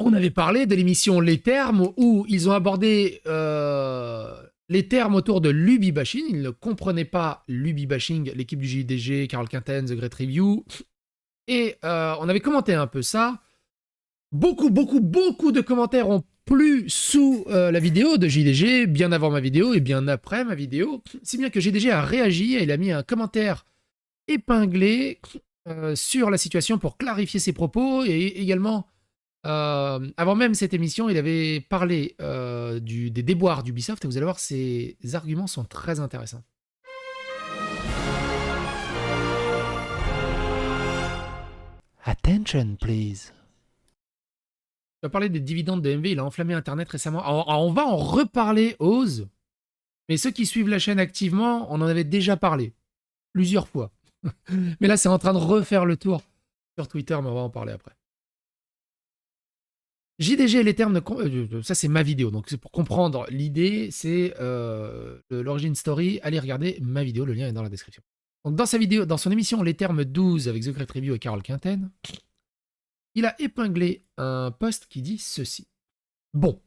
On avait parlé de l'émission Les Termes où ils ont abordé les termes autour de l'Ubi bashing. Ils ne comprenaient pas l'Ubi bashing, l'équipe du JDG, Carl Quinten, The Great Review. Et on avait commenté un peu ça. Beaucoup de commentaires ont plu sous la vidéo de JDG, bien avant ma vidéo et bien après ma vidéo. Si bien que JDG a réagi et il a mis un commentaire épinglé sur la situation pour clarifier ses propos et également avant même cette émission, il avait parlé des déboires d'Ubisoft et vous allez voir, ses arguments sont très intéressants. Attention, please. Tu vas parler des dividendes de MV, il a enflammé Internet récemment. Alors, on va en reparler, Oz, mais ceux qui suivent la chaîne activement, on en avait déjà parlé plusieurs fois. Mais là, c'est en train de refaire le tour sur Twitter, mais on va en parler après. JDG et les termes ça c'est ma vidéo, donc c'est pour comprendre l'idée, c'est l'origine story, allez regarder ma vidéo, le lien est dans la description. Donc dans sa vidéo, dans son émission Les Termes 12 avec The Great Review et Carl Quinten, il a épinglé un post qui dit ceci. Bon,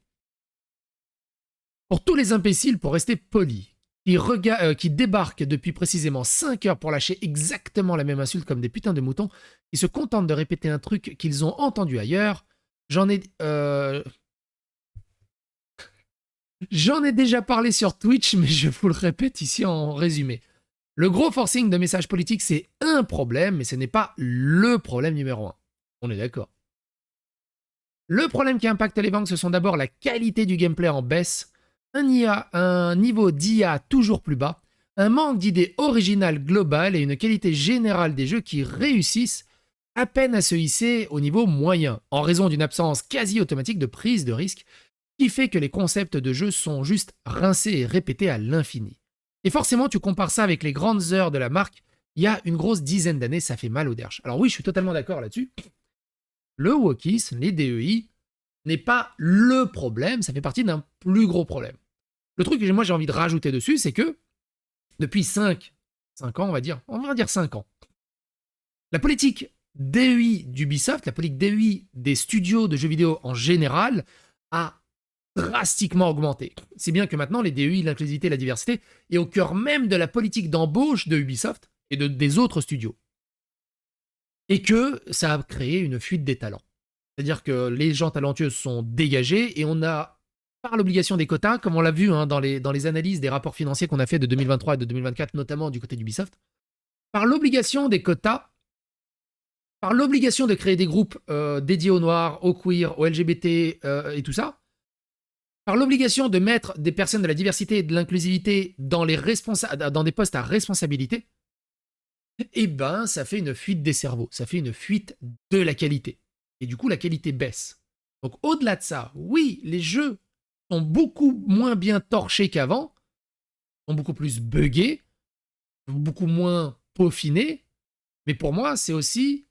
pour tous les imbéciles, pour rester poli, qui débarquent depuis précisément 5 heures pour lâcher exactement la même insulte comme des putains de moutons, qui se contentent de répéter un truc qu'ils ont entendu ailleurs, J'en ai déjà parlé sur Twitch, mais je vous le répète ici en résumé. Le gros forcing de messages politiques, c'est un problème, mais ce n'est pas le problème numéro un. On est d'accord. Le problème qui impacte les banques, ce sont d'abord la qualité du gameplay en baisse, un niveau d'IA toujours plus bas, un manque d'idées originales globales et une qualité générale des jeux qui réussissent à peine à se hisser au niveau moyen, en raison d'une absence quasi automatique de prise de risque qui fait que les concepts de jeu sont juste rincés et répétés à l'infini. Et forcément, tu compares ça avec les grandes heures de la marque, il y a une grosse dizaine d'années, ça fait mal au derche. Alors oui, je suis totalement d'accord là-dessus. Le wokisme, les DEI, n'est pas le problème, ça fait partie d'un plus gros problème. Le truc que moi j'ai envie de rajouter dessus, c'est que depuis 5 ans, on va dire 5 ans, la politique DEI d'Ubisoft, la politique DEI des studios de jeux vidéo en général, a drastiquement augmenté. C'est bien que maintenant, les DEI, l'inclusivité et la diversité est au cœur même de la politique d'embauche de Ubisoft et des autres studios. Et que ça a créé une fuite des talents. C'est-à-dire que les gens talentueux sont dégagés et on a, par l'obligation des quotas, comme on l'a vu dans les analyses des rapports financiers qu'on a fait de 2023 et de 2024, notamment du côté d'Ubisoft, par l'obligation des quotas, par l'obligation de créer des groupes dédiés aux noirs, aux queers, aux LGBT et tout ça, par l'obligation de mettre des personnes de la diversité et de l'inclusivité dans des postes à responsabilité, eh ben, ça fait une fuite des cerveaux, ça fait une fuite de la qualité. Et du coup, la qualité baisse. Donc, au-delà de ça, oui, les jeux sont beaucoup moins bien torchés qu'avant, sont beaucoup plus buggés, beaucoup moins peaufinés, mais pour moi, c'est aussi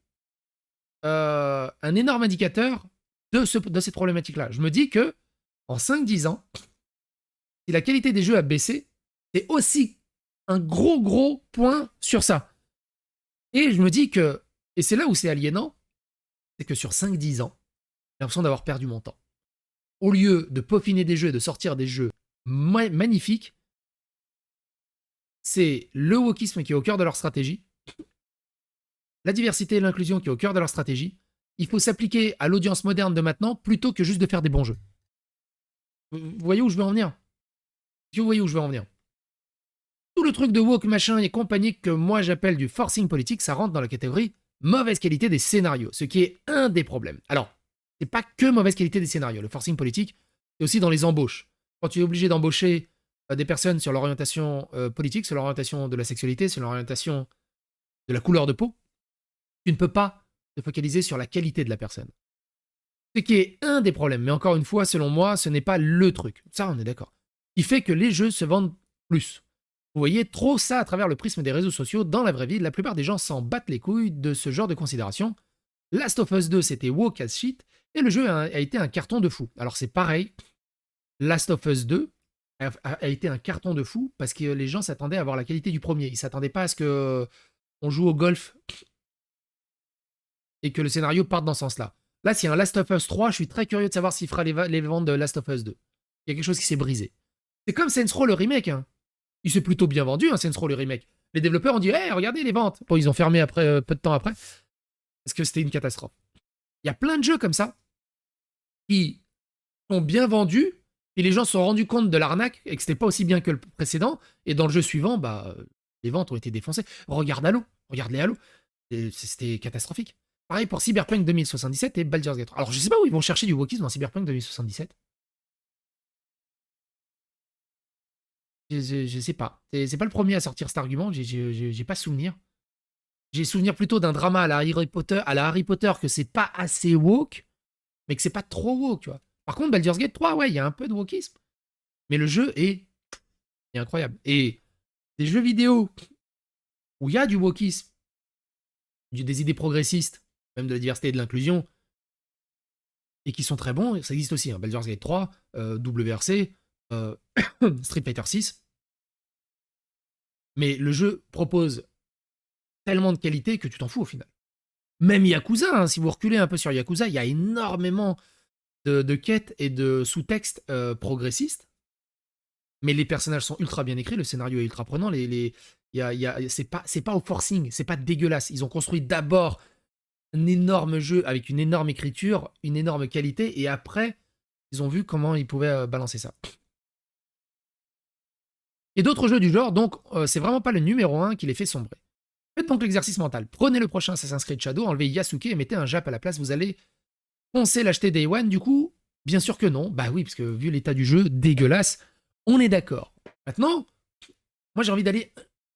un énorme indicateur de cette problématique-là. Je me dis que en 5-10 ans, si la qualité des jeux a baissé, c'est aussi un gros point sur ça. Et je me dis que, et c'est là où c'est aliénant, c'est que sur 5-10 ans, j'ai l'impression d'avoir perdu mon temps. Au lieu de peaufiner des jeux et de sortir des jeux magnifiques, c'est le wokisme qui est au cœur de leur stratégie, la diversité et l'inclusion qui est au cœur de leur stratégie. Il faut s'appliquer à l'audience moderne de maintenant plutôt que juste de faire des bons jeux. Vous voyez où je veux en venir? Vous voyez où je veux en venir? Tout le truc de woke machin et compagnie que moi j'appelle du forcing politique, ça rentre dans la catégorie mauvaise qualité des scénarios, ce qui est un des problèmes. Alors, c'est pas que mauvaise qualité des scénarios. Le forcing politique, c'est aussi dans les embauches. Quand tu es obligé d'embaucher des personnes sur l'orientation politique, sur l'orientation de la sexualité, sur l'orientation de la couleur de peau, tu ne peux pas te focaliser sur la qualité de la personne. Ce qui est un des problèmes, mais encore une fois, selon moi, ce n'est pas le truc. Ça, on est d'accord. Qui fait que les jeux se vendent plus. Vous voyez trop ça à travers le prisme des réseaux sociaux. Dans la vraie vie, la plupart des gens s'en battent les couilles de ce genre de considération. Last of Us 2, c'était woke as shit, et le jeu a été un carton de fou. Alors c'est pareil, Last of Us 2 a été un carton de fou parce que les gens s'attendaient à avoir la qualité du premier. Ils s'attendaient pas à ce que on joue au golf et que le scénario parte dans ce sens-là. Là, s'il y a un Last of Us 3, je suis très curieux de savoir s'il fera les ventes de Last of Us 2. Il y a quelque chose qui s'est brisé. C'est comme Saints Row le remake. Hein. Il s'est plutôt bien vendu, hein, Saints Row le remake. Les développeurs ont dit, hey, regardez les ventes. Bon, ils ont fermé après, peu de temps après, parce que c'était une catastrophe. Il y a plein de jeux comme ça qui sont bien vendus, et les gens se sont rendus compte de l'arnaque et que c'était pas aussi bien que le précédent. Et dans le jeu suivant, bah, les ventes ont été défoncées. Regarde Halo, regarde les Halo. C'était catastrophique. Pareil pour Cyberpunk 2077 et Baldur's Gate 3. Alors, je sais pas où ils vont chercher du wokisme dans Cyberpunk 2077. Je sais pas. C'est pas le premier à sortir cet argument. J'ai pas souvenir. J'ai souvenir plutôt d'un drama à la Harry Potter que c'est pas assez woke, mais que c'est pas trop woke, tu vois. Par contre, Baldur's Gate 3, ouais, il y a un peu de wokisme. Mais le jeu est incroyable. Et des jeux vidéo où il y a du wokisme, des idées progressistes, même de la diversité et de l'inclusion, et qui sont très bons, ça existe aussi. Hein. Baldur's Gate 3, WRC, Street Fighter 6. Mais le jeu propose tellement de qualité que tu t'en fous au final. Même Yakuza, hein, si vous reculez un peu sur Yakuza, il y a énormément de quêtes et de sous-textes progressistes. Mais les personnages sont ultra bien écrits, le scénario est ultra prenant. C'est pas au forcing, c'est pas dégueulasse. Ils ont construit d'abord un énorme jeu avec une énorme écriture, une énorme qualité, et après, ils ont vu comment ils pouvaient balancer ça. Et d'autres jeux du genre, donc c'est vraiment pas le numéro 1 qui les fait sombrer. Faites donc l'exercice mental. Prenez le prochain Assassin's Creed Shadow, enlevez Yasuke et mettez un Jap à la place. Vous allez penser l'acheter Day One, du coup, bien sûr que non. Bah oui, parce que vu l'état du jeu, dégueulasse, on est d'accord. Maintenant, moi j'ai envie d'aller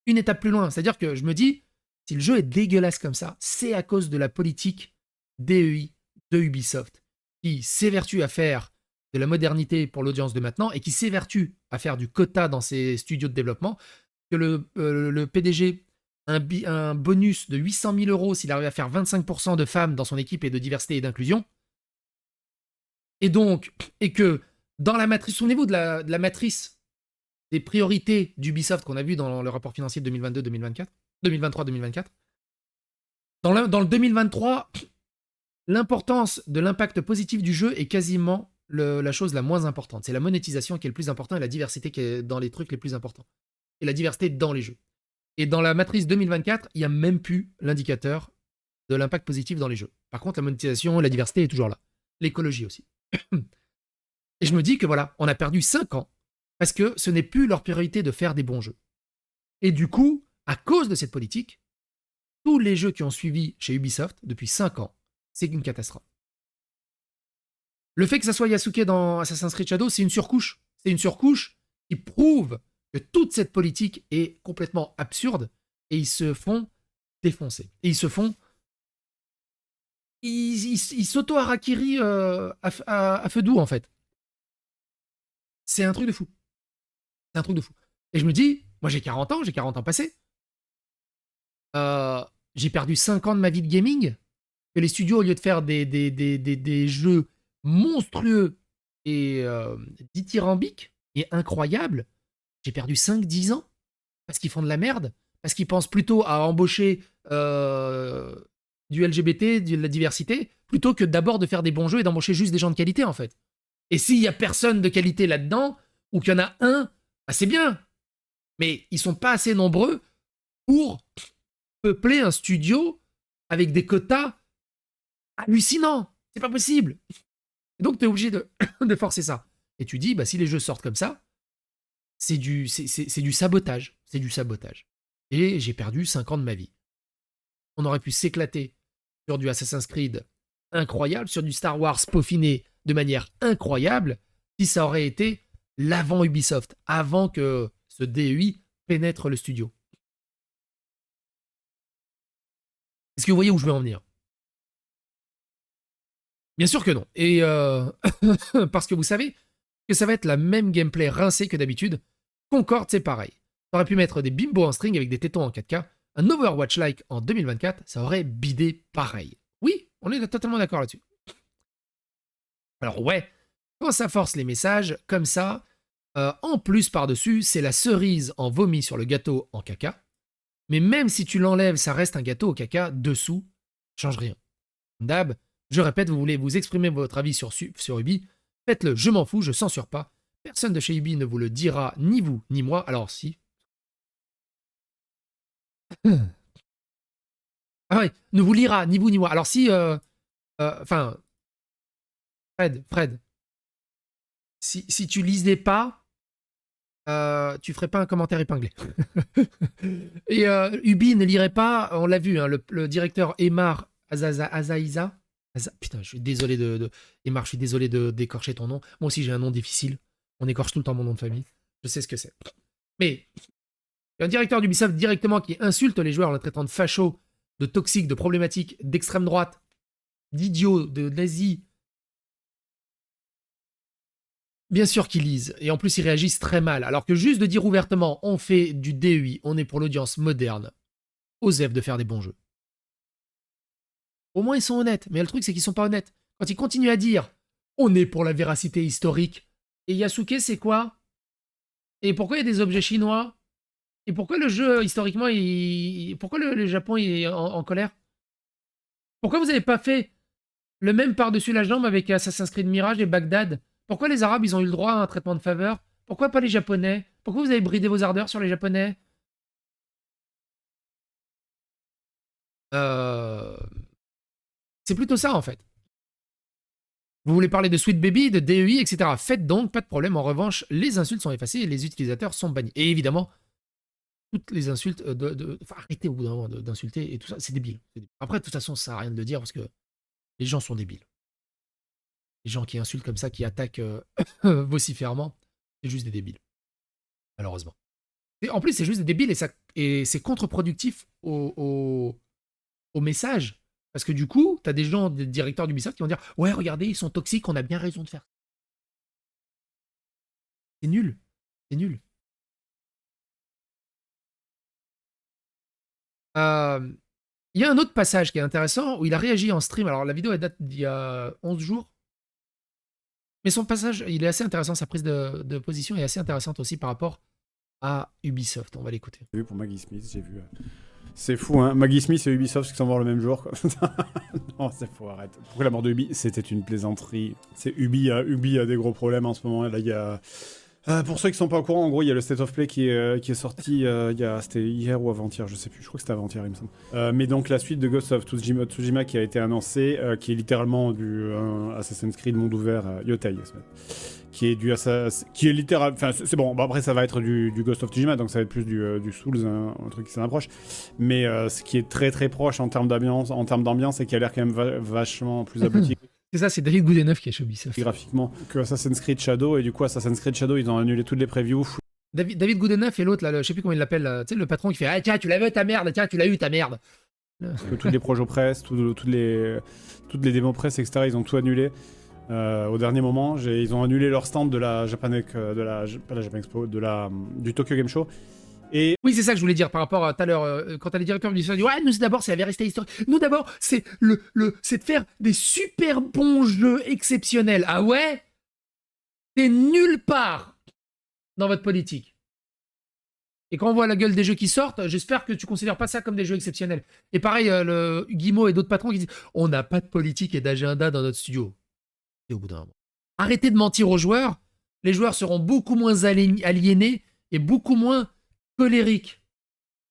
une étape plus loin. C'est-à-dire que je me dis, si le jeu est dégueulasse comme ça, c'est à cause de la politique DEI de Ubisoft, qui s'évertue à faire de la modernité pour l'audience de maintenant et qui s'évertue à faire du quota dans ses studios de développement, que le PDG a un bonus de 800 000 euros s'il arrive à faire 25% de femmes dans son équipe et de diversité et d'inclusion. Et que dans la matrice, souvenez-vous de la matrice des priorités d'Ubisoft qu'on a vu dans le rapport financier de 2022-2024, 2023-2024. Dans le 2023, l'importance de l'impact positif du jeu est quasiment la chose la moins importante. C'est la monétisation qui est le plus important et la diversité qui est dans les trucs les plus importants. Et la diversité dans les jeux. Et dans la matrice 2024, il n'y a même plus l'indicateur de l'impact positif dans les jeux. Par contre, la monétisation et la diversité est toujours là. L'écologie aussi. Et je me dis que voilà, on a perdu 5 ans parce que ce n'est plus leur priorité de faire des bons jeux. Et du coup, à cause de cette politique, tous les jeux qui ont suivi chez Ubisoft depuis 5 ans, c'est une catastrophe. Le fait que ça soit Yasuke dans Assassin's Creed Shadow, c'est une surcouche. C'est une surcouche qui prouve que toute cette politique est complètement absurde et ils se font défoncer. Et ils se font... Ils s'auto-harakiri à feu doux, en fait. C'est un truc de fou. C'est un truc de fou. Et je me dis, moi j'ai 40 ans passés. J'ai perdu 5 ans de ma vie de gaming. Que les studios, au lieu de faire des jeux monstrueux et dithyrambiques et incroyables, j'ai perdu 5-10 ans parce qu'ils font de la merde, parce qu'ils pensent plutôt à embaucher du LGBT, de la diversité, plutôt que d'abord de faire des bons jeux et d'embaucher juste des gens de qualité, en fait. Et s'il y a personne de qualité là-dedans, ou qu'il y en a un, bah c'est bien. Mais ils sont pas assez nombreux pour peupler un studio avec des quotas hallucinants. C'est pas possible. Et donc, tu es obligé de forcer ça. Et tu dis, bah, si les jeux sortent comme ça, c'est du sabotage. C'est du sabotage. Et j'ai perdu 5 ans de ma vie. On aurait pu s'éclater sur du Assassin's Creed incroyable, sur du Star Wars peaufiné de manière incroyable, si ça aurait été l'avant Ubisoft, avant que ce DEI pénètre le studio. Est-ce que vous voyez où je veux en venir? Bien sûr que non. Et parce que vous savez que ça va être la même gameplay rincée que d'habitude. Concorde, c'est pareil. T'aurais pu mettre des bimbos en string avec des tétons en 4K, un Overwatch-like en 2024, ça aurait bidé pareil. Oui, on est totalement d'accord là-dessus. Alors ouais, quand ça force les messages, comme ça, en plus par-dessus, c'est la cerise en vomi sur le gâteau en caca. Mais même si tu l'enlèves, ça reste un gâteau au caca dessous, change rien. D'hab, Je répète, vous voulez vous exprimer votre avis sur Ubi, faites-le, je m'en fous, je censure pas. Personne de chez Ubi ne vous le dira, ni vous, ni moi. Alors si. Ah ouais, ne vous lira, ni vous, ni moi. Alors si, enfin, Fred, si tu lisais pas, tu ferais pas un commentaire épinglé. Et Ubi ne lirait pas, on l'a vu, hein, le directeur Emar Azaïza. Putain, je suis désolé Emar, je suis désolé d'écorcher ton nom. Moi aussi, j'ai un nom difficile. On écorche tout le temps mon nom de famille. Je sais ce que c'est. Mais il y a un directeur d'Ubisoft directement qui insulte les joueurs en les traitant de fachos, de toxiques, de problématiques, d'extrême droite, d'idiots, de nazis. Bien sûr qu'ils lisent, et en plus ils réagissent très mal, alors que juste de dire ouvertement on fait du DEI, on est pour l'audience moderne, osef de faire des bons jeux. Au moins ils sont honnêtes, mais le truc c'est qu'ils sont pas honnêtes. Quand ils continuent à dire on est pour la véracité historique, et Yasuke c'est quoi? Et pourquoi il y a des objets chinois? Et pourquoi le jeu historiquement, pourquoi le Japon est en colère? Pourquoi vous avez pas fait le même par-dessus la jambe avec Assassin's Creed Mirage et Bagdad? Pourquoi les Arabes, ils ont eu le droit à un traitement de faveur? Pourquoi pas les Japonais? Pourquoi vous avez bridé vos ardeurs sur les Japonais? Euh... C'est plutôt ça, en fait. Vous voulez parler de Sweet Baby, de DEI, etc. Faites donc, pas de problème. En revanche, les insultes sont effacées et les utilisateurs sont bannis. Et évidemment, toutes les insultes Enfin, arrêtez au bout d'un moment d'insulter et tout ça, c'est débile. Après, de toute façon, ça sert à rien de le dire parce que les gens sont débiles. Les gens qui insultent comme ça, qui attaquent vociféralement, c'est juste des débiles. Malheureusement. Et en plus, c'est juste des débiles et c'est contre-productif au message. Parce que du coup, t'as des gens, des directeurs d'Ubisoft qui vont dire ouais, regardez, ils sont toxiques, on a bien raison de faire ça. C'est nul. C'est nul. Il y a un autre passage qui est intéressant où il a réagi en stream. Alors, la vidéo, elle date d'il y a 11 jours. Mais son passage, il est assez intéressant. Sa prise de position est assez intéressante aussi par rapport à Ubisoft. On va l'écouter. J'ai vu pour Maggie Smith, j'ai vu. C'est fou, hein. Maggie Smith et Ubisoft qui sont morts le même jour, quoi. Non, c'est faux, arrête. Pourquoi la mort de Ubi? C'était une plaisanterie. C'est Ubi a des gros problèmes en ce moment. Là, il y a. Pour ceux qui sont pas au courant, en gros, il y a le State of Play qui est sorti, c'était hier ou avant-hier, je sais plus, je crois que c'était avant-hier, il me semble. Mais donc la suite de Ghost of Tsushima qui a été annoncée, qui est littéralement du Assassin's Creed monde ouvert, Yotei, qui est littéral, enfin c'est bon, après ça va être du Ghost of Tsushima, donc ça va être plus du Souls, un truc qui s'en approche, mais ce qui est très très proche en termes d'ambiance et qui a l'air quand même vachement plus abouti. C'est ça, c'est David Goodenough qui est chez Ubisoft. Graphiquement, que Assassin's Creed Shadow, et du coup Assassin's Creed Shadow, ils ont annulé toutes les previews. David Goodenough et l'autre, là, je sais plus comment il l'appelle, tu sais, le patron qui fait ah, tiens, tu l'as vu ta merde, tiens, tu l'as eu ta merde. Que tous les projets presse, toutes les démos presse, etc., ils ont tout annulé. Au dernier moment, ils ont annulé leur stand de la Japan Expo, du Tokyo Game Show. Et oui, c'est ça que je voulais dire par rapport à tout à l'heure, quand t'as les directeurs du dit ouais, nous d'abord c'est la vérité historique. Nous d'abord c'est c'est de faire des super bons jeux exceptionnels. Ah ouais? C'est nulle part dans votre politique. Et quand on voit la gueule des jeux qui sortent, j'espère que tu considères pas ça comme des jeux exceptionnels. Et pareil, le Guillemot et d'autres patrons qui disent on n'a pas de politique et d'agenda dans notre studio. Et au bout d'un moment, arrêtez de mentir aux joueurs. Les joueurs seront beaucoup moins aliénés et beaucoup moins colériques.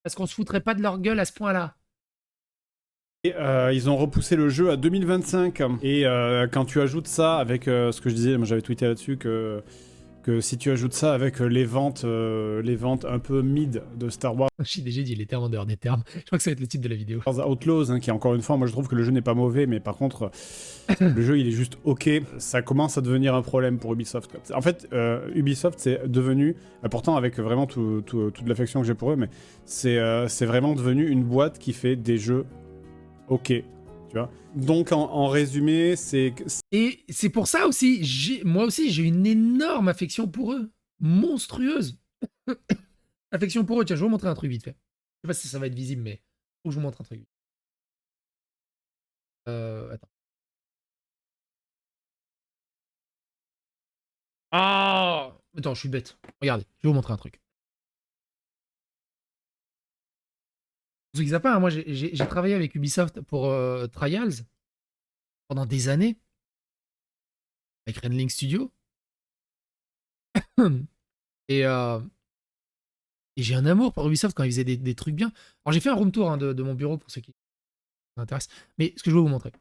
Parce qu'on se foutrait pas de leur gueule à ce point-là. Et ils ont repoussé le jeu à 2025. Et quand tu ajoutes ça avec ce que je disais, moi j'avais tweeté là-dessus que si tu ajoutes ça avec les ventes un peu mid de Star Wars. JDG dit il est terme en dehors des termes. Je crois que ça va être le titre de la vidéo. Outlaws, hein, qui encore une fois, moi je trouve que le jeu n'est pas mauvais, mais par contre, le jeu il est juste ok. Ça commence à devenir un problème pour Ubisoft. En fait, Ubisoft c'est devenu, pourtant avec vraiment toute l'affection que j'ai pour eux, mais c'est vraiment devenu une boîte qui fait des jeux ok. Tu vois. Donc en résumé, c'est... Et c'est pour ça aussi, moi aussi j'ai une énorme affection pour eux. Monstrueuse. Affection pour eux. Tiens, je vais vous montrer un truc vite fait. Je sais pas si ça va être visible, mais faut que je vous montre un truc. Attends. Ah, attends, je suis bête. Regardez, je vais vous montrer un truc. Pour ceux qui savent pas, hein, moi j'ai travaillé avec Ubisoft pour Trials. pendant des années avec Renling Studio. Et, euh, et j'ai un amour pour Ubisoft quand ils faisaient des trucs bien. Alors j'ai fait un room tour de mon bureau pour ceux qui s'intéressent. Mais ce que je veux vous montrer.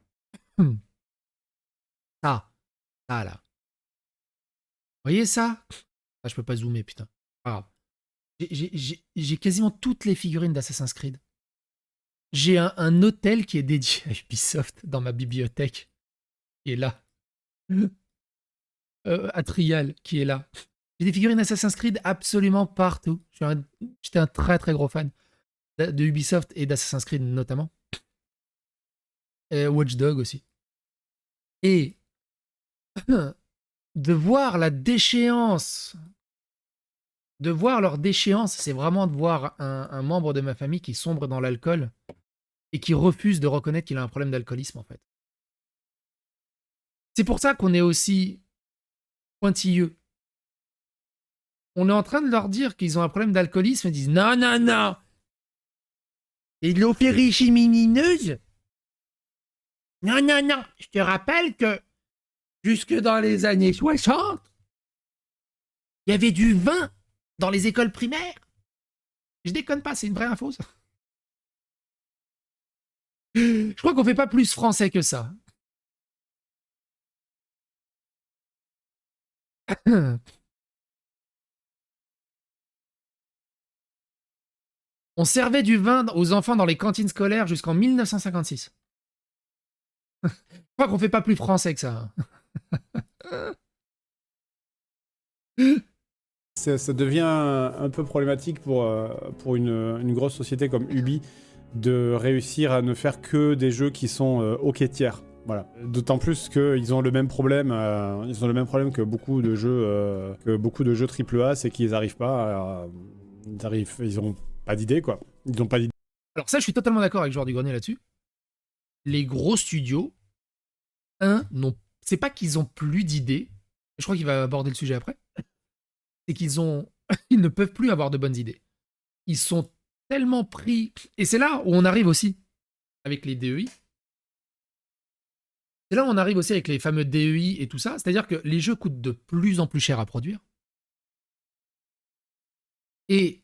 Ça, ça là. Vous voyez ça? Ah, je peux pas zoomer, putain. Pas grave. J'ai quasiment toutes les figurines d'Assassin's Creed. J'ai un hôtel qui est dédié à Ubisoft dans ma bibliothèque, qui est là. À Trial, qui est là. J'ai des figurines Assassin's Creed absolument partout. J'étais un très très gros fan de Ubisoft et d'Assassin's Creed notamment. Et Watch Dogs aussi. Et de voir la déchéance, de voir leur déchéance, c'est vraiment de voir un membre de ma famille qui sombre dans l'alcool et qui refuse de reconnaître qu'il a un problème d'alcoolisme en fait. C'est pour ça qu'on est aussi pointilleux. On est en train de leur dire qu'ils ont un problème d'alcoolisme et ils disent non, non, non. Et de l'opérichimie mineuse. Non, non, non. Je te rappelle que jusque dans les années 60, il y avait du vin dans les écoles primaires. Je déconne pas, c'est une vraie info, ça. Je crois qu'on fait pas plus français que ça. On servait du vin aux enfants dans les cantines scolaires jusqu'en 1956. Je crois qu'on fait pas plus français que ça. Ça devient un peu problématique pour une grosse société comme Ubi de réussir à ne faire que des jeux qui sont ok tiers. Voilà. D'autant plus qu'ils ont le même problème, que beaucoup de jeux, AAA, c'est qu'ils n'arrivent pas à, ils ont pas d'idée quoi. Ils ont pas d'idée. Alors ça, je suis totalement d'accord avec Joueur du Grenier là-dessus. Les gros studios, c'est pas qu'ils ont plus d'idées. Je crois qu'il va aborder le sujet après. C'est qu'ils ils ne peuvent plus avoir de bonnes idées. Ils sont tellement pris. Et c'est là où on arrive aussi avec les DEI. C'est là où on arrive aussi avec les fameux DEI et tout ça. C'est-à-dire que les jeux coûtent de plus en plus cher à produire. Et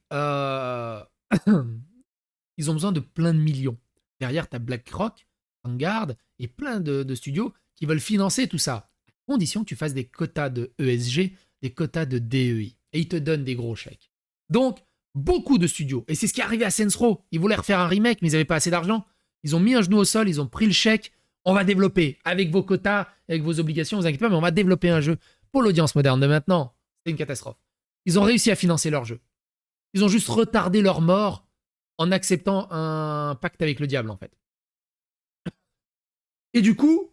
ils ont besoin de plein de millions. Derrière, tu as BlackRock, Vanguard et plein de studios qui veulent financer tout ça. À condition que tu fasses des quotas de ESG, des quotas de DEI. Et ils te donnent des gros chèques. Donc, beaucoup de studios. Et c'est ce qui est arrivé à Saints Row. Ils voulaient refaire un remake, mais ils n'avaient pas assez d'argent. Ils ont mis un genou au sol, ils ont pris le chèque. On va développer avec vos quotas, avec vos obligations, vous inquiétez pas, mais on va développer un jeu pour l'audience moderne de maintenant. C'est une catastrophe. Ils ont réussi à financer leur jeu. Ils ont juste retardé leur mort en acceptant un pacte avec le diable, en fait. Et du coup,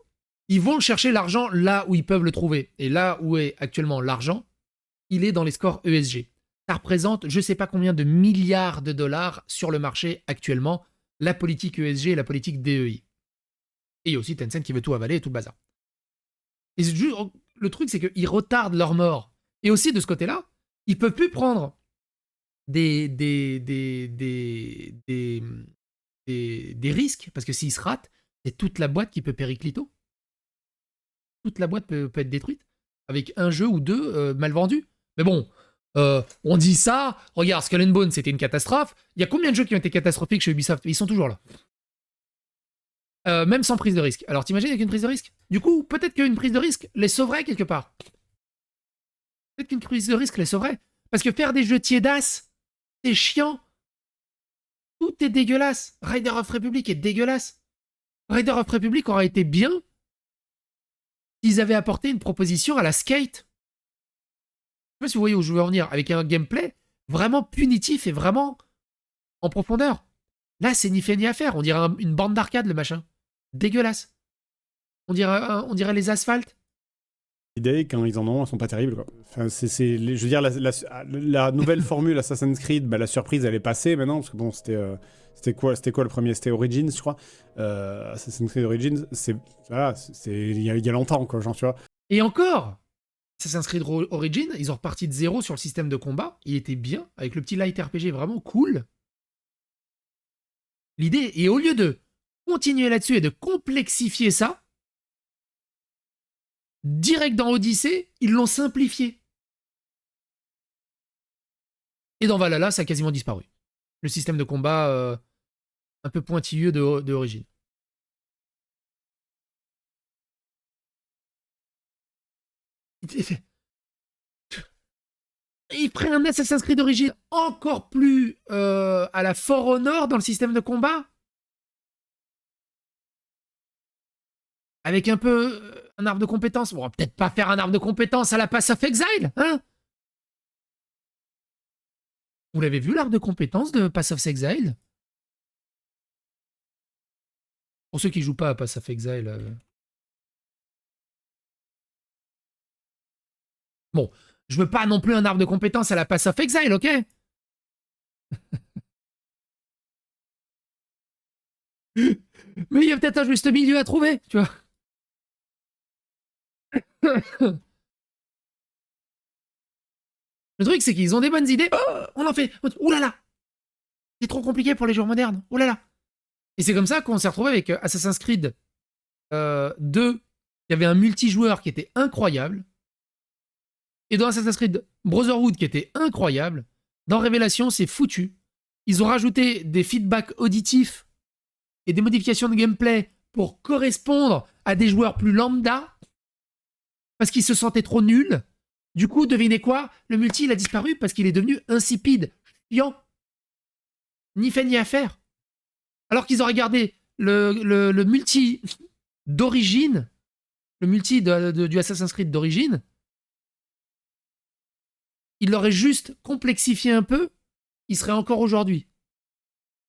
ils vont chercher l'argent là où ils peuvent le trouver. Et là où est actuellement l'argent, il est dans les scores ESG. Ça représente je ne sais pas combien de milliards de dollars sur le marché actuellement, la politique ESG et la politique DEI. Et il y a aussi Tencent qui veut tout avaler et tout le bazar. Et le truc, c'est qu'ils retardent leur mort. Et aussi, de ce côté-là, ils ne peuvent plus prendre des risques, parce que s'ils se ratent, c'est toute la boîte qui peut périclito. Toute la boîte peut être détruite, avec un jeu ou deux mal vendus. Mais bon, on dit ça, regarde, Skull and Bones, c'était une catastrophe. Il y a combien de jeux qui ont été catastrophiques chez Ubisoft? Ils sont toujours là. Même sans prise de risque. Alors t'imagines avec une prise de risque? Du coup, peut-être qu'une prise de risque les sauverait quelque part. Peut-être qu'une prise de risque les sauverait. Parce que faire des jeux tiédasses, c'est chiant. Tout est dégueulasse. Rider of Republic est dégueulasse. Rider of Republic aurait été bien s'ils avaient apporté une proposition à la Skate. Je sais pas si vous voyez où je veux en venir. Avec un gameplay vraiment punitif et vraiment en profondeur. Là, c'est ni fait ni à faire. On dirait une bande d'arcade, le machin. Dégueulasse. On dirait les asphaltes. Idées, quand ils en ont, elles sont pas terribles, quoi. Enfin, je veux dire, la nouvelle formule Assassin's Creed, bah, la surprise, elle est passée maintenant, parce que bon, c'était quoi le premier? C'était Origins, je crois. Assassin's Creed Origins, voilà, il y a longtemps, quoi, genre, tu vois. Et encore, Assassin's Creed Origins, ils ont reparti de zéro sur le système de combat. Il était bien, avec le petit light RPG vraiment cool. L'idée, et au lieu de continuer là-dessus et de complexifier ça, direct dans Odyssey, ils l'ont simplifié. Et dans Valhalla, ça a quasiment disparu. Le système de combat un peu pointilleux de origine. Il ferait un Assassin's Creed d'origine encore plus à la For Honor dans le système de combat. Avec un peu un arbre de compétences. Bon, on va peut-être pas faire un arbre de compétences à la Pass of Exile, hein? Vous l'avez vu, l'arbre de compétences de Pass of Exile? Pour ceux qui jouent pas à Pass of Exile. Bon, je veux pas non plus un arbre de compétences à la Pass of Exile, ok? Mais il y a peut-être un juste milieu à trouver, tu vois. Le truc, c'est qu'ils ont des bonnes idées. Oh, on en fait. Ouh là là. C'est trop compliqué pour les joueurs modernes. Ouh là là. Et c'est comme ça qu'on s'est retrouvé avec Assassin's Creed 2. Il y avait un multijoueur qui était incroyable. Et dans Assassin's Creed Brotherhood qui était incroyable. Dans Révélation, c'est foutu. Ils ont rajouté des feedbacks auditifs et des modifications de gameplay pour correspondre à des joueurs plus lambda. Parce qu'ils se sentaient trop nuls. Du coup, devinez quoi? Le multi, il a disparu parce qu'il est devenu insipide, chiant. Ni fait ni à faire. Alors qu'ils auraient gardé le multi d'origine, le multi du Assassin's Creed d'origine, il l'aurait juste complexifié un peu, il serait encore aujourd'hui.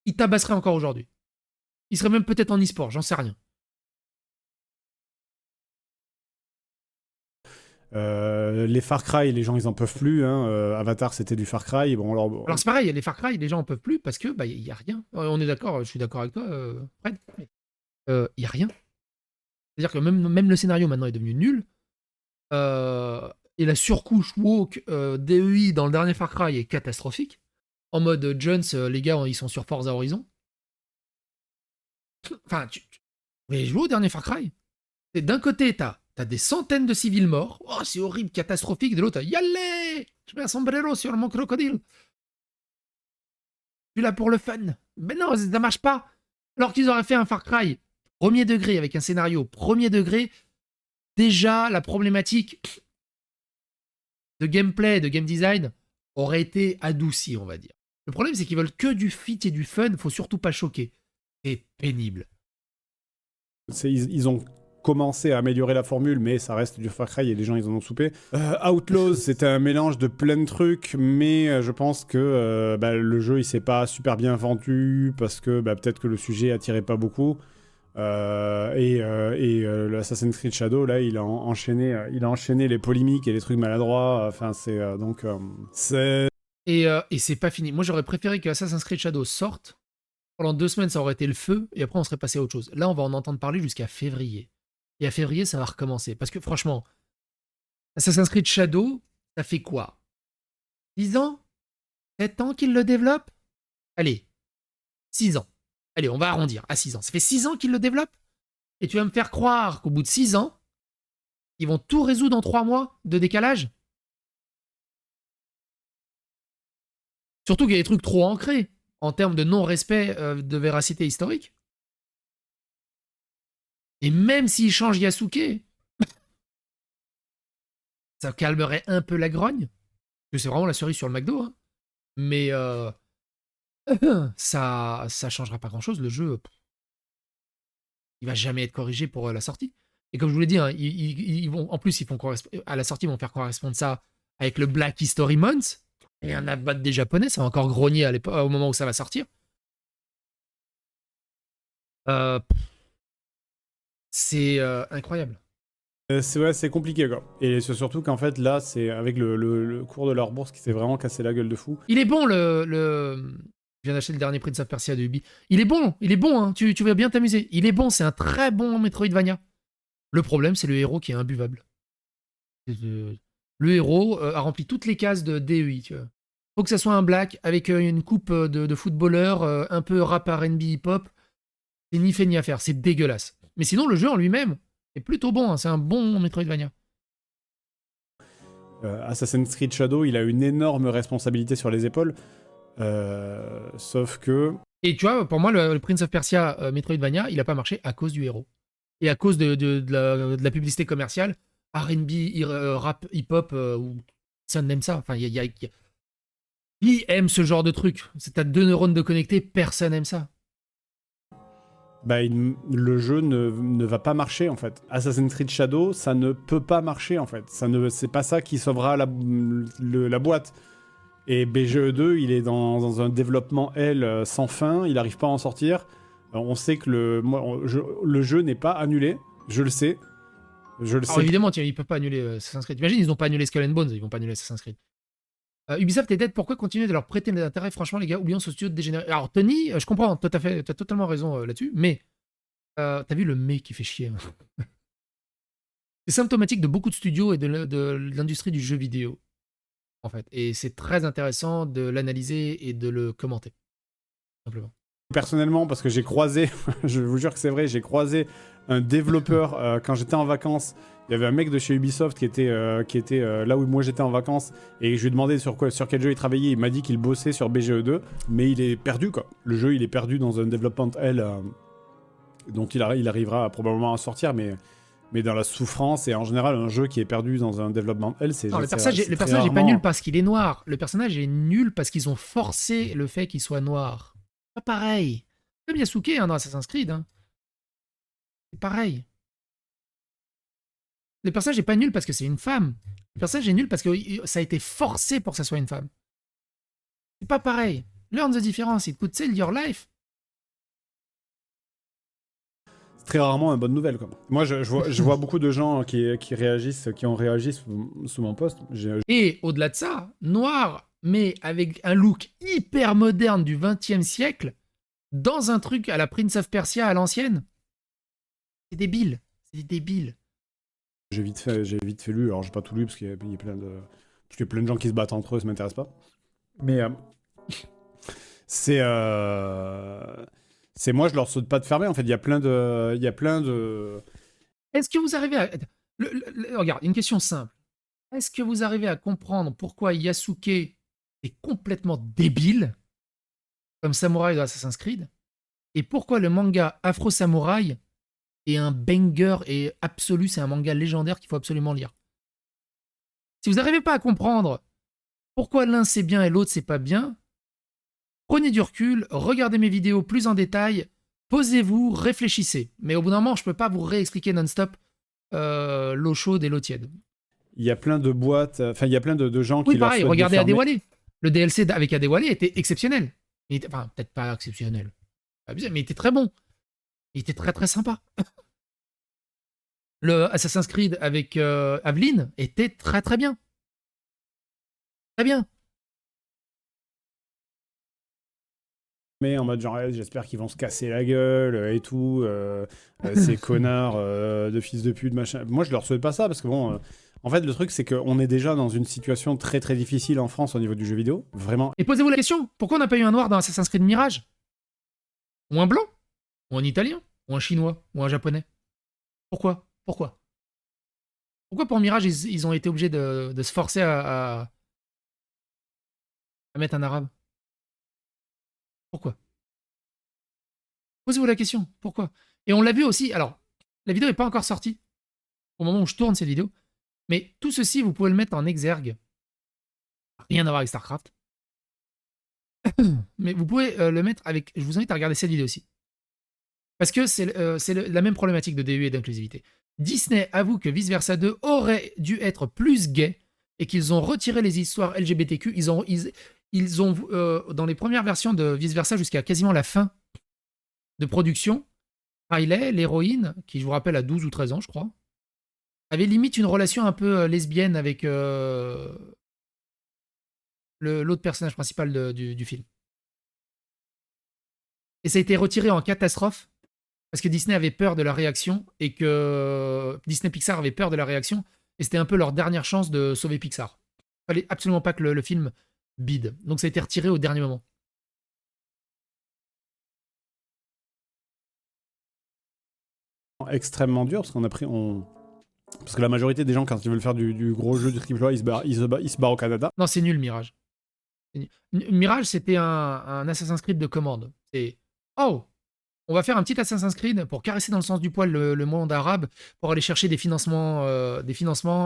Il tabasserait encore aujourd'hui. Il serait même peut-être en e-sport, j'en sais rien. Les Far Cry, les gens ils en peuvent plus. Hein. Avatar c'était du Far Cry. Bon, alors c'est pareil, les Far Cry, les gens en peuvent plus parce que il y a rien. On est d'accord, je suis d'accord avec toi, Fred. Il y a rien. C'est-à-dire que même le scénario maintenant est devenu nul. Et la surcouche woke DEI dans le dernier Far Cry est catastrophique. En mode Jones, les gars, ils sont sur Forza Horizon. Enfin, tu mais jouer au dernier Far Cry. Et d'un côté, t'as des centaines de civils morts. Oh, c'est horrible, catastrophique. De l'autre, yallé, je mets un sombrero sur mon crocodile. Je suis là pour le fun. Mais non, ça marche pas. Alors qu'ils auraient fait un Far Cry premier degré avec un scénario premier degré, déjà la problématique de gameplay, de game design aurait été adoucie, on va dire. Le problème, c'est qu'ils veulent que du fit et du fun. Faut surtout pas choquer. C'est pénible. Ils ont commencé à améliorer la formule, mais ça reste du Far Cry et les gens ils en ont soupé. Outlaws, c'était un mélange de plein de trucs, mais je pense que le jeu il s'est pas super bien vendu parce que peut-être que le sujet attirait pas beaucoup. L'Assassin's Creed Shadow, là, il a enchaîné les polémiques et les trucs maladroits. Enfin, c'est c'est. Et c'est pas fini. Moi, j'aurais préféré que Assassin's Creed Shadow sorte. Pendant 2 semaines, ça aurait été le feu, et après, on serait passé à autre chose. Là, on va en entendre parler jusqu'à février. Et à février, ça va recommencer. Parce que franchement, Assassin's Creed Shadow, ça fait quoi? 10 ans? 7 ans qu'ils le développent? Allez, 6 ans. Allez, on va arrondir à 6 ans. Ça fait 6 ans qu'ils le développent? Et tu vas me faire croire qu'au bout de 6 ans, ils vont tout résoudre en 3 mois de décalage? Surtout qu'il y a des trucs trop ancrés en termes de non-respect de véracité historique. Et même s'ils changent Yasuke, ça calmerait un peu la grogne. Parce que c'est vraiment la cerise sur le McDo. Hein. Mais ça changera pas grand-chose. Le jeu, il va jamais être corrigé pour la sortie. Et comme je vous l'ai dit, hein, ils vont, en plus, à la sortie, ils vont faire correspondre ça avec le Black History Month. Et un abat des Japonais, ça va encore grogner au moment où ça va sortir. C'est incroyable. C'est compliqué, quoi. Et c'est surtout qu'en fait, là, c'est avec le cours de leur bourse qui s'est vraiment cassé la gueule de fou. Il est bon, Je viens d'acheter le dernier Prince of Persia de Ubi. Il est bon, hein. Tu vas bien t'amuser. Il est bon, c'est un très bon Metroidvania. Le problème, c'est le héros qui est imbuvable. Le héros a rempli toutes les cases de DEI, tu vois. Faut que ça soit un black avec une coupe de footballeur, un peu rap R&B hip-hop. C'est ni fait ni à faire, c'est dégueulasse. Mais sinon, le jeu en lui-même est plutôt bon, hein. C'est un bon Metroidvania. Assassin's Creed Shadow, il a une énorme responsabilité sur les épaules. Sauf que... Et tu vois, pour moi, le Prince of Persia Metroidvania, il a pas marché à cause du héros. Et à cause de la publicité commerciale, R&B, rap, hip-hop, personne n'aime ça. Enfin, qui aime ce genre de truc? T'as 2 neurones de connectés, personne n'aime ça. Bah, le jeu ne va pas marcher en fait. Assassin's Creed Shadow, ça ne peut pas marcher en fait. C'est pas ça qui sauvera la boîte. Et BGE2, il est dans un développement sans fin, il n'arrive pas à en sortir. On sait que le jeu n'est pas annulé, je le sais. Je le Alors sais. évidemment, tiens, ils peuvent pas annuler Assassin's Creed. Imagine, ils n'ont pas annulé Skull and Bones, ils vont pas annuler Assassin's Creed. Ubisoft est dead, pourquoi continuer de leur prêter de l'intérêt? Franchement, les gars, oublions ce studio dégénéré. Alors, Tony, je comprends, tout à fait, t'as totalement raison là-dessus, mais t'as vu le mais qui fait chier. C'est symptomatique de beaucoup de studios et de l'industrie du jeu vidéo, en fait. Et c'est très intéressant de l'analyser et de le commenter, simplement. Personnellement, parce que j'ai croisé, je vous jure que c'est vrai, j'ai croisé un développeur quand j'étais en vacances. Il y avait un mec de chez Ubisoft qui était là où moi j'étais en vacances et je lui ai demandé sur quel jeu il travaillait. Il m'a dit qu'il bossait sur BGE2, mais il est perdu quoi. Le jeu il est perdu dans un développement dont il arrivera probablement à sortir, mais dans la souffrance et en général un jeu qui est perdu dans un développement c'est Non, le personnage est pas nul parce qu'il est noir. Le personnage est nul parce qu'ils ont forcé le fait qu'il soit noir. Pas pareil. Comme Yasuke hein, dans Assassin's Creed. Hein. C'est pareil. Le personnage est pas nul parce que c'est une femme. Le personnage est nul parce que ça a été forcé pour que ça soit une femme. C'est pas pareil. Learn the difference. It could save your life. C'est très rarement une bonne nouvelle quoi. Moi je vois beaucoup de gens qui ont réagi sous mon post. Et au-delà de ça, noir, mais avec un look hyper moderne du XXe siècle, dans un truc à la Prince of Persia à l'ancienne. C'est débile. C'est débile. J'ai vite fait lu, alors j'ai pas tout lu parce qu'il y a plein de gens qui se battent entre eux, ça m'intéresse pas. Mais c'est moi je leur saute pas de fermer en fait, il y a plein de Est-ce que vous arrivez à regarde, une question simple. Est-ce que vous arrivez à comprendre pourquoi Yasuke est complètement débile comme samouraï de Assassin's Creed et pourquoi le manga Afro Samurai est un banger et absolu, c'est un manga légendaire qu'il faut absolument lire. Si vous n'arrivez pas à comprendre pourquoi l'un c'est bien et l'autre c'est pas bien, prenez du recul, regardez mes vidéos plus en détail, posez-vous, réfléchissez. Mais au bout d'un moment, je peux pas vous réexpliquer non-stop l'eau chaude et l'eau tiède. il y a plein de boîtes, enfin il y a plein de gens qui Oui, leur pareil, souhaitent regardez de fermer. Adewale. Le DLC avec Adewale était exceptionnel. Enfin, peut-être pas exceptionnel. Mais il était très bon. Il était très très sympa. Le Assassin's Creed avec Aveline était très très bien. Très bien. Mais en mode genre j'espère qu'ils vont se casser la gueule et tout, ces connards de fils de pute machin. Moi je leur souhaite pas ça parce que bon, en fait le truc c'est qu'on est déjà dans une situation très très difficile en France au niveau du jeu vidéo, vraiment. Et posez-vous la question, pourquoi on n'a pas eu un noir dans Assassin's Creed Mirage? Ou un blanc? Ou un italien? Ou un chinois? Ou un japonais? Pourquoi? Pourquoi pour Mirage, ils ont été obligés de se forcer à mettre un arabe? Pourquoi? Posez-vous la question, pourquoi? Et on l'a vu aussi, alors, la vidéo n'est pas encore sortie, au moment où je tourne cette vidéo, mais tout ceci, vous pouvez le mettre en exergue. Rien à voir avec StarCraft. Mais vous pouvez le mettre avec... Je vous invite à regarder cette vidéo aussi. Parce que c'est la même problématique de DU et d'inclusivité. Disney avoue que Vice Versa 2 aurait dû être plus gay et qu'ils ont retiré les histoires LGBTQ. Ils ont dans les premières versions de Vice Versa jusqu'à quasiment la fin de production, Riley, l'héroïne, qui je vous rappelle a 12 ou 13 ans je crois, avait limite une relation un peu lesbienne avec l'autre personnage principal du film. Et ça a été retiré en catastrophe parce que Disney avait peur de la réaction et que Disney Pixar avait peur de la réaction et c'était un peu leur dernière chance de sauver Pixar. Il fallait absolument pas que le film bide. Donc ça a été retiré au dernier moment. Extrêmement dur parce qu'on a pris Parce que la majorité des gens, quand ils veulent faire du gros jeu de AAA, ils se barrent au Canada. Non, c'est nul, Mirage. Mirage, c'était un Assassin's Creed de commande. C'est oh, on va faire un petit Assassin's Creed pour caresser dans le sens du poil le monde arabe, pour aller chercher des financements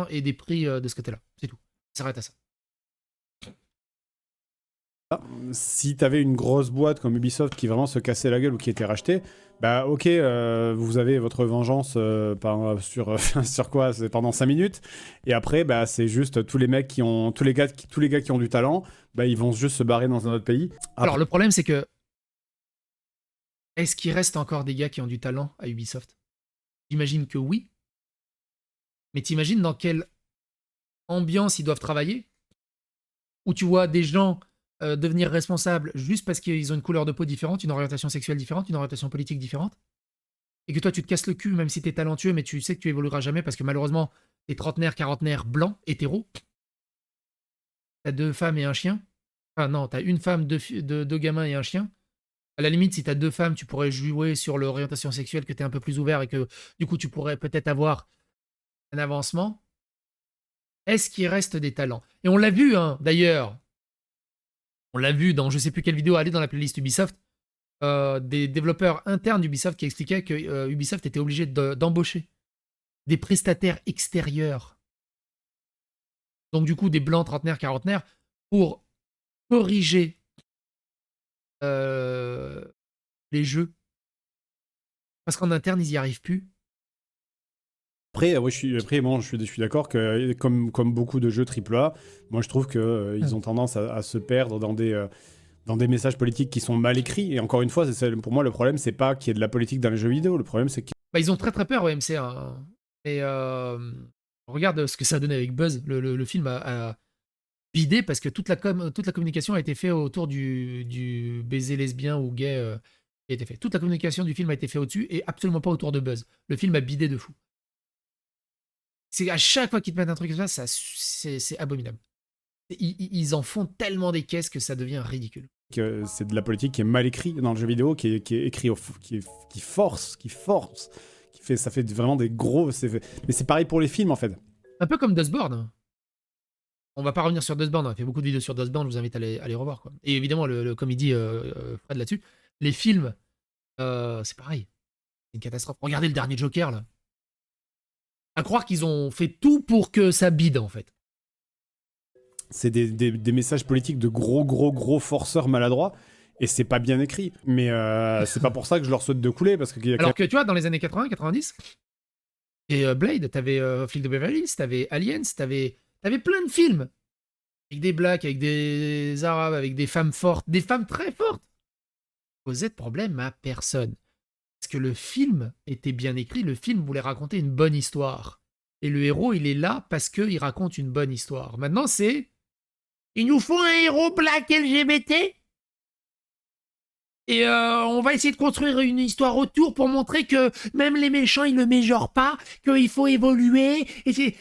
et des prix de ce côté-là. C'est tout. Ça s'arrête à ça. Si t'avais une grosse boîte comme Ubisoft qui vraiment se cassait la gueule ou qui était rachetée, bah ok, vous avez votre vengeance sur quoi? C'est pendant 5 minutes. Et après, bah c'est juste tous les gars qui ont du talent, bah ils vont juste se barrer dans un autre pays. Après... Alors le problème c'est que est-ce qu'il reste encore des gars qui ont du talent à Ubisoft? J'imagine que oui. Mais t'imagines dans quelle ambiance ils doivent travailler? Où tu vois des gens devenir responsables juste parce qu'ils ont une couleur de peau différente, une orientation sexuelle différente, une orientation politique différente, et que toi tu te casses le cul même si t'es talentueux, mais tu sais que tu évolueras jamais parce que malheureusement t'es trentenaire, quarantenaire, blanc, hétéro. T'as 2 femmes et un chien. Enfin non, t'as une femme, deux gamins et un chien. À la limite, si t'as 2 femmes, tu pourrais jouer sur l'orientation sexuelle, que t'es un peu plus ouvert et que du coup tu pourrais peut-être avoir un avancement. Est-ce qu'il reste des talents? Et on l'a vu, hein, d'ailleurs. On l'a vu dans je sais plus quelle vidéo, allez dans la playlist Ubisoft, des développeurs internes d'Ubisoft qui expliquaient que Ubisoft était obligé d'embaucher des prestataires extérieurs. Donc du coup, des blancs, trentenaires, quarantenaires, pour corriger les jeux. Parce qu'en interne, ils n'y arrivent plus. Après, ouais, je suis d'accord que, comme beaucoup de jeux AAA, moi je trouve qu'ils ont tendance à se perdre dans des messages politiques qui sont mal écrits. Et encore une fois, pour moi, le problème, c'est pas qu'il y ait de la politique dans les jeux vidéo. Le problème, c'est que... Bah, ils ont très très peur, OMC. Hein. Et regarde ce que ça a donné avec Buzz. Le film a bidé parce que toute la communication a été faite autour du baiser lesbien ou gay qui a été fait. Toute la communication du film a été faite au-dessus et absolument pas autour de Buzz. Le film a bidé de fou. C'est à chaque fois qu'ils te mettent un truc comme ça, c'est abominable. Ils en font tellement des caisses que ça devient ridicule. C'est de la politique qui est mal écrite dans le jeu vidéo, qui est écrit, qui force, ça fait vraiment des gros... Mais c'est pareil pour les films, en fait. Un peu comme Dustborn. On va pas revenir sur Dustborn, on a fait beaucoup de vidéos sur Dustborn, je vous invite à les revoir. Quoi. Et évidemment, comme il dit Fred là-dessus, les films, c'est pareil. C'est une catastrophe. Regardez le dernier Joker, là. À croire qu'ils ont fait tout pour que ça bide, en fait. C'est des messages politiques de gros forceurs maladroits, et c'est pas bien écrit. Mais c'est pas pour ça que je leur souhaite de couler, parce que... Alors que, tu vois, dans les années 80, 90, et Blade, t'avais Flic de Beverly Hills, t'avais Aliens, t'avais plein de films. Avec des blacks, avec des arabes, avec des femmes fortes, des femmes très fortes. Posait de problème à personne. Parce que le film était bien écrit, le film voulait raconter une bonne histoire. Et le héros, il est là parce qu'il raconte une bonne histoire. Maintenant, c'est... Il nous faut un héros black LGBT et on va essayer de construire une histoire autour pour montrer que même les méchants, ils ne le mégenrent pas, qu'il faut évoluer. Et c'est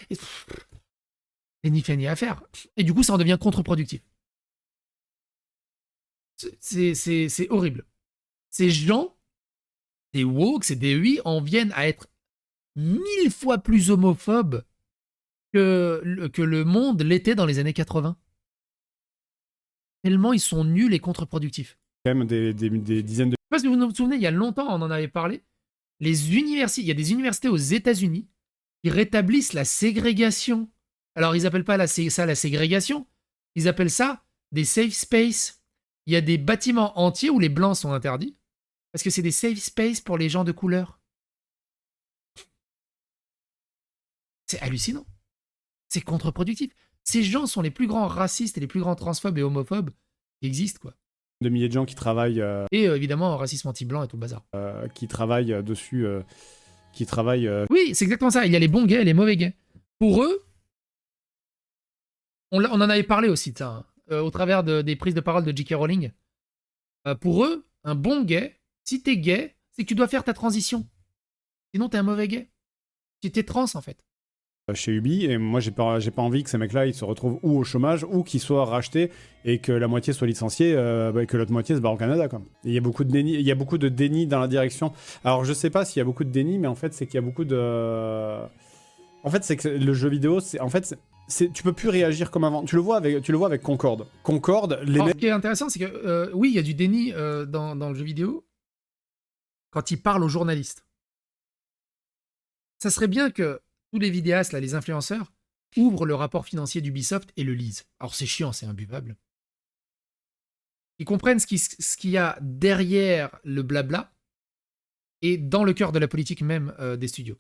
ni fait ni à faire. Et du coup, ça en devient contre-productif. C'est horrible. Ces gens, ces woke, ces DEI, en viennent à être 1000 fois plus homophobes que le monde l'était dans les années 80. Tellement ils sont nuls et contre-productifs. Quand même des dizaines de... Je sais pas si vous vous souvenez, il y a longtemps, on en avait parlé. Il y a des universités aux États-Unis qui rétablissent la ségrégation. Alors, ils appellent pas ça la ségrégation. Ils appellent ça des safe space. Il y a des bâtiments entiers où les blancs sont interdits parce que c'est des safe space pour les gens de couleur. C'est hallucinant. C'est contre-productif. Ces gens sont les plus grands racistes et les plus grands transphobes et homophobes qui existent, quoi. De milliers de gens qui travaillent... Et évidemment, racisme anti-blanc et tout le bazar. Qui travaillent dessus... Oui, c'est exactement ça. Il y a les bons gays et les mauvais gays. Pour eux, on en avait parlé aussi, ça, au travers des prises de parole de J.K. Rowling. Pour eux, un bon gay, si t'es gay, c'est que tu dois faire ta transition. Sinon, t'es un mauvais gay. Tu t'es trans, en fait. Chez Ubi, et moi j'ai pas envie que ces mecs-là ils se retrouvent ou au chômage ou qu'ils soient rachetés et que la moitié soit licenciée et que l'autre moitié se barre au Canada, quoi. Et il y a beaucoup de déni dans la direction. Alors je sais pas s'il y a beaucoup de déni, mais en fait c'est qu'il y a beaucoup de En fait, c'est que le jeu vidéo, tu peux plus réagir comme avant. Tu le vois avec Concorde. Concorde, les Alors, ce mecs... qui est intéressant, c'est que oui, il y a du déni dans le jeu vidéo quand il parle aux journalistes. Ça serait bien que tous les vidéastes, là, les influenceurs, ouvrent le rapport financier d'Ubisoft et le lisent. Alors c'est chiant, c'est imbuvable. Ils comprennent ce qu'il y a derrière le blabla et dans le cœur de la politique même des studios.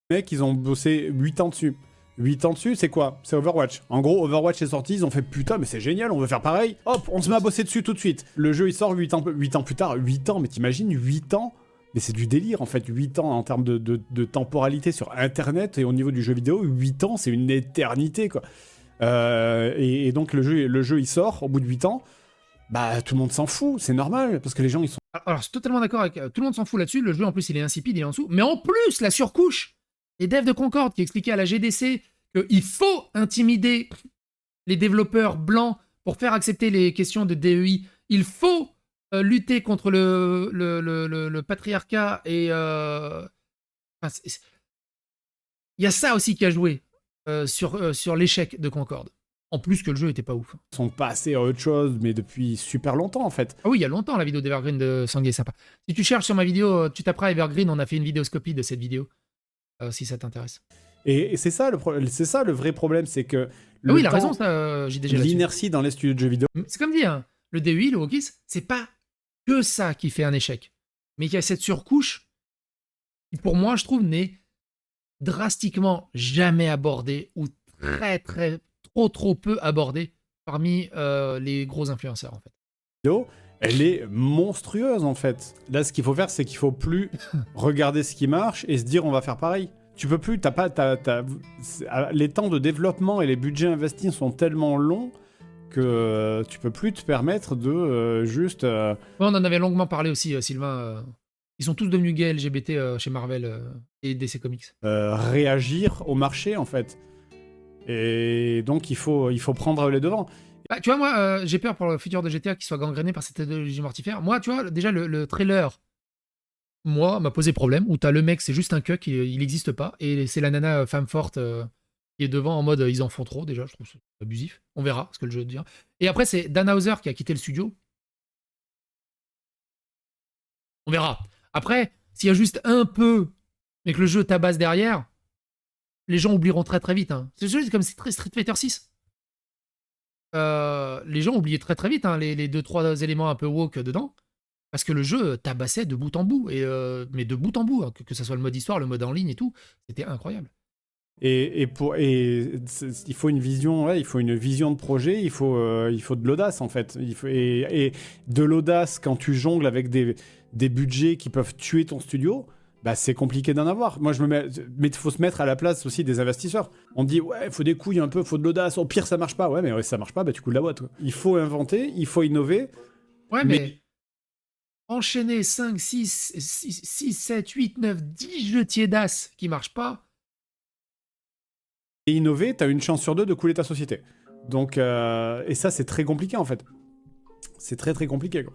Les mecs, ils ont bossé 8 ans dessus. 8 ans dessus, c'est quoi? C'est Overwatch. En gros, Overwatch est sorti, ils ont fait putain, mais c'est génial, on veut faire pareil. Hop, on se met à bosser dessus tout de suite. Le jeu, il sort 8 ans plus tard. 8 ans, mais t'imagines, 8 ans? Mais c'est du délire, en fait. 8 ans en termes de temporalité sur Internet et au niveau du jeu vidéo, 8 ans, c'est une éternité, quoi. Et donc, le jeu, il sort au bout de 8 ans. Bah, tout le monde s'en fout, c'est normal, parce que les gens, ils sont... Alors, je suis totalement d'accord avec... tout le monde s'en fout là-dessus. Le jeu, en plus, il est insipide, il est en dessous. Mais en plus, la surcouche, les devs de Concorde qui expliquaient à la GDC qu'il faut intimider les développeurs blancs pour faire accepter les questions de DEI. Il faut lutter contre le patriarcat et... enfin, il y a ça aussi qui a joué sur l'échec de Concorde. En plus que le jeu était pas ouf. sont passés à autre chose, mais depuis super longtemps, en fait. Ah oui, il y a longtemps la vidéo d'Evergreen de Sangue est sympa. Si tu cherches sur ma vidéo, tu taperas Evergreen, on a fait une vidéoscopie de cette vidéo. Si ça t'intéresse. Et c'est ça, c'est ça le vrai problème, c'est que... Ah oui, il a raison, ça, j'ai déjà l'inertie dans les studios de jeux vidéo. C'est comme dit, hein, le DEI, le Wokis, c'est pas que ça qui fait un échec. Mais il y a cette surcouche qui, pour moi, je trouve, n'est drastiquement jamais abordée ou trop peu abordée parmi les gros influenceurs, en fait. Elle est monstrueuse, en fait. Là, ce qu'il faut faire, c'est qu'il faut plus regarder ce qui marche et se dire on va faire pareil. Tu peux plus, les temps de développement et les budgets investis sont tellement longs que tu peux plus te permettre de juste... Ouais, on en avait longuement parlé aussi, Sylvain. Ils sont tous devenus gays LGBT chez Marvel et DC Comics. réagir au marché, en fait. Et donc, il faut prendre les devants. Bah, tu vois, moi, j'ai peur pour le futur de GTA qui soit gangréné par cette idéologie mortifère. Moi, tu vois, déjà, le trailer, moi, m'a posé problème, où t'as le mec, c'est juste un cuck, il n'existe pas, et c'est la nana femme forte qui est devant en mode ils en font trop, déjà, je trouve ça abusif. On verra ce que le jeu dit. Et après, c'est Dan Houser qui a quitté le studio. On verra. Après, s'il y a juste un peu, mais que le jeu tabasse derrière, les gens oublieront très vite. Hein. C'est juste comme Street Fighter 6. Les gens oubliaient très vite hein, les 2-3 éléments un peu woke dedans, parce que le jeu tabassait de bout en bout, mais de bout en bout, hein, que ce soit le mode histoire, le mode en ligne et tout, c'était incroyable. Il faut une vision, ouais, il faut une vision de projet, il faut de l'audace en fait. Et de l'audace quand tu jongles avec des budgets qui peuvent tuer ton studio, bah c'est compliqué d'en avoir. Moi mais il faut se mettre à la place aussi des investisseurs. On dit ouais, il faut des couilles un peu, il faut de l'audace. Au pire ça marche pas, ouais, mais ouais, ça marche pas, bah tu coules la boîte. Quoi. Il faut inventer, il faut innover. Ouais, mais enchaîner 5, 6, 7, 8, 9, 10 jeux tiédas qui marchent pas. Et innover, t'as une chance sur 2 de couler ta société. Donc, et ça, c'est très compliqué en fait. C'est très compliqué quoi.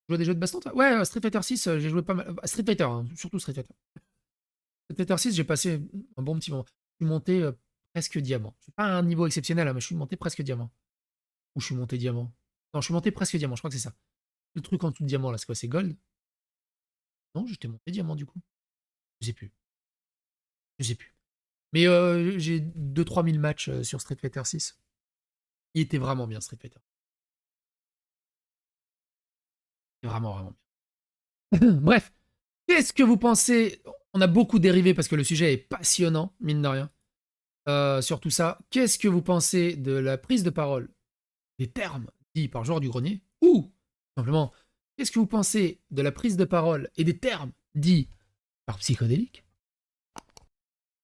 Tu joues à des jeux de baston, toi? Ouais, Street Fighter 6, j'ai joué pas mal. Street Fighter, hein, surtout Street Fighter. Street Fighter 6, j'ai passé un bon petit moment. Je suis monté presque diamant. Je suis pas à un niveau exceptionnel, hein, mais je suis monté presque diamant. Ou je suis monté diamant. Non, je suis monté presque diamant, je crois que c'est ça. Le truc en dessous de diamant, là, c'est quoi? C'est gold? Non, j'étais monté diamant, du coup. Je sais plus. Je sais plus. Mais j'ai 2-3 000 matchs sur Street Fighter 6. Il était vraiment bien, Street Fighter. Vraiment bien. Bref, qu'est-ce que vous pensez? On a beaucoup dérivé parce que le sujet est passionnant, mine de rien, sur tout ça. Qu'est-ce que vous pensez de la prise de parole, des termes dits par Joueur du Grenier? Ou, simplement, qu'est-ce que vous pensez de la prise de parole et des termes dits par Psychodélique?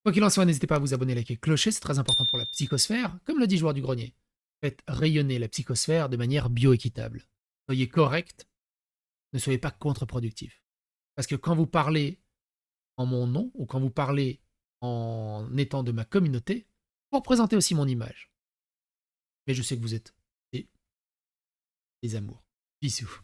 Quoi qu'il en soit, n'hésitez pas à vous abonner, liker, clocher, c'est très important pour la psychosphère. Comme le dit Joueur du Grenier, faites rayonner la psychosphère de manière bioéquitable. Soyez correct, ne soyez pas contre-productif. Parce que quand vous parlez en mon nom, ou quand vous parlez en étant de ma communauté, vous représentez aussi mon image. Mais je sais que vous êtes des amours. Bisous.